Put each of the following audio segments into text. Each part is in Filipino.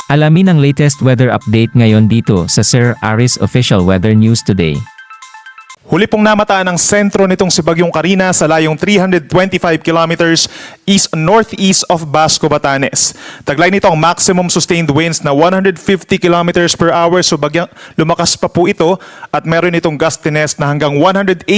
Alamin ang latest weather update ngayon dito sa Sir Aris Official Weather News Today. Huli pong namataan ang sentro nitong si Bagyong Carina sa layong 325 kilometers east-northeast of Basco, Batanes. Taglay nito ang maximum sustained winds na 150 kilometers per hour, so lumakas pa po ito at meron itong gustiness na hanggang 185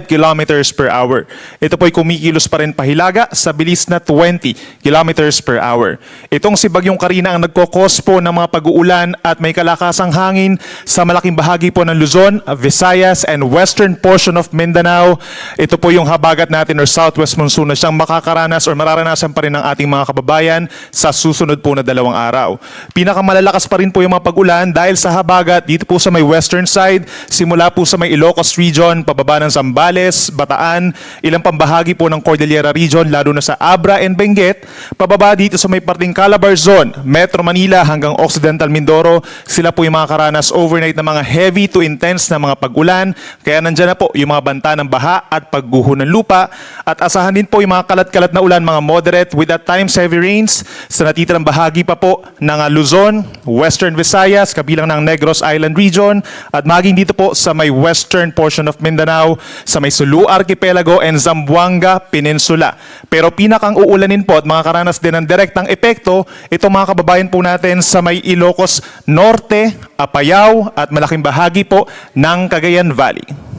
kilometers per hour. Ito po'y kumikilos pa rin pahilaga sa bilis na 20 kilometers per hour. Itong si Bagyong Carina ang nagkokos po ng mga pag-uulan at may kalakasang hangin sa malaking bahagi po ng Luzon, Visayas, and western portion of Mindanao. Ito po yung habagat natin or southwest monsoon na siyang makakaranas or mararanasan pa rin ng ating mga kababayan sa susunod po na 2 araw. Pinakamalalakas pa rin po yung mga pag-ulan dahil sa habagat dito po sa may western side, simula po sa may Ilocos region, pababa ng Zambales, Bataan, ilang pambahagi po ng Cordillera region, lalo na sa Abra and Benguet, pababa dito sa may parting Calabar zone, Metro Manila hanggang Occidental Mindoro, sila po yung makakaranas overnight ng mga heavy to intense na mga pag-ulan. Kaya nandyan na po yung mga banta ng baha at pagguho ng lupa, at asahan din po yung mga kalat-kalat na ulan, mga moderate with at times heavy rains sa natitirang bahagi pa po ng Luzon, Western Visayas, kabilang ng Negros Island region, at maging dito po sa may western portion of Mindanao, sa may Sulu Archipelago and Zamboanga Peninsula. Pero pinakang uulanin po at makakaranas din ng direktang epekto itong mga kababayan po natin sa may Ilocos Norte, Apayao at malaking bahagi po ng Cagayan Valley.